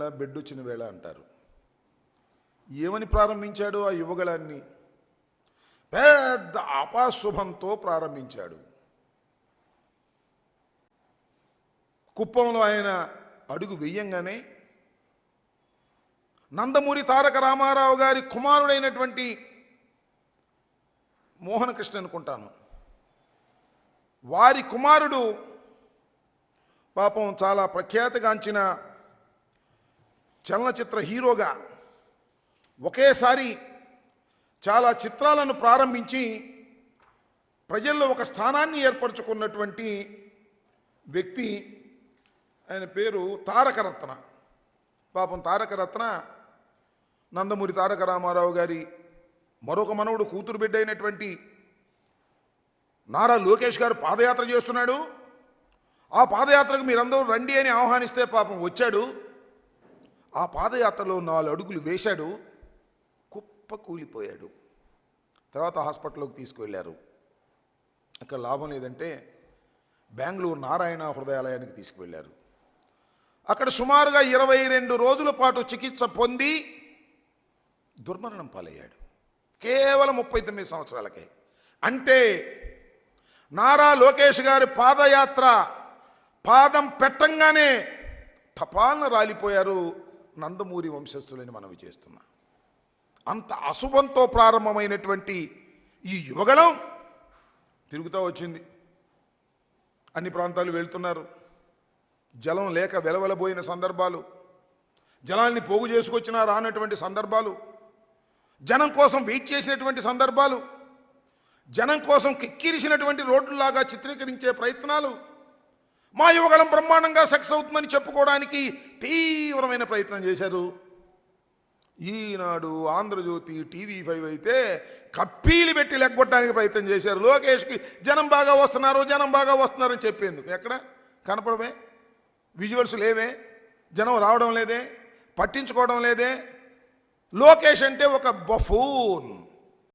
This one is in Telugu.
వేళ బెడ్డొచ్చిన వేళ అంటారు. ఏమని ప్రారంభించాడు ఆ యువగళాన్ని? పెద్ద అపాశుభంతో ప్రారంభించాడు. కుప్పంలో ఆయన అడుగు వెయ్యంగానే నందమూరి తారక రామారావు గారి కుమారుడైనటువంటి మోహన్ కృష్ణ అనుకుంటాను, వారి కుమారుడు పాపం చాలా ప్రఖ్యాతిగాంచిన చలనచిత్ర హీరోగా ఒకేసారి చాలా చిత్రాలను ప్రారంభించి ప్రజల్లో ఒక స్థానాన్ని ఏర్పరచుకున్నటువంటి వ్యక్తి. ఆయన పేరు తారకరత్న. పాపం తారకరత్న నందమూరి తారక రామారావు గారి మరొక మనవుడు కూతురు బిడ్డ అయినటువంటి నారా లోకేష్ గారు పాదయాత్ర చేస్తున్నాడు. ఆ పాదయాత్రకు మీరందరూ రండి అని ఆహ్వానిస్తే పాపం వచ్చాడు. ఆ పాదయాత్రలో 4 అడుగులు వేశాడు, కుప్ప కూలిపోయాడు. తర్వాత హాస్పిటల్లోకి తీసుకువెళ్ళారు. అక్కడ లాభం లేదంటే బెంగళూరు నారాయణ హృదయాలయానికి తీసుకువెళ్ళారు. అక్కడ సుమారుగా 22 రోజుల పాటు చికిత్స పొంది దుర్మరణం పాలయ్యాడు. కేవలం 39 సంవత్సరాలకే. అంటే నారా లోకేష్ గారి పాదయాత్ర పాదం పెట్టంగానే టపాలను రాలిపోయారు నందమూరి వంశస్థులని మనవి చేస్తున్నా. అంత అశుభంతో ప్రారంభమైనటువంటి ఈ యువగళం తిరుగుతూ వచ్చింది. అన్ని ప్రాంతాలు వెళ్తున్నారు. జలం లేక వెలవెలబోయిన సందర్భాలు, జలాన్ని పోగు చేసుకొచ్చినా రానటువంటి సందర్భాలు, జనం కోసం వెయిట్ చేసినటువంటి సందర్భాలు, జనం కోసం కిక్కిరిసినటువంటి రోడ్లలాగా చిత్రీకరించే ప్రయత్నాలు. మా యువగళం బ్రహ్మాండంగా సక్సెస్ అవుతుందని చెప్పుకోవడానికి తీవ్రమైన ప్రయత్నం చేశారు. ఈనాడు, ఆంధ్రజ్యోతి, TV5 అయితే కప్పీలు పెట్టి లెగ్గొట్టడానికి ప్రయత్నం చేశారు. లోకేష్కి జనం బాగా వస్తున్నారు, జనం బాగా వస్తున్నారని చెప్పేందుకు. ఎక్కడ కనపడమే, విజువల్స్ లేవే, జనం రావడం లేదే, పట్టించుకోవడం లేదే. లోకేష్ అంటే ఒక బఫూన్.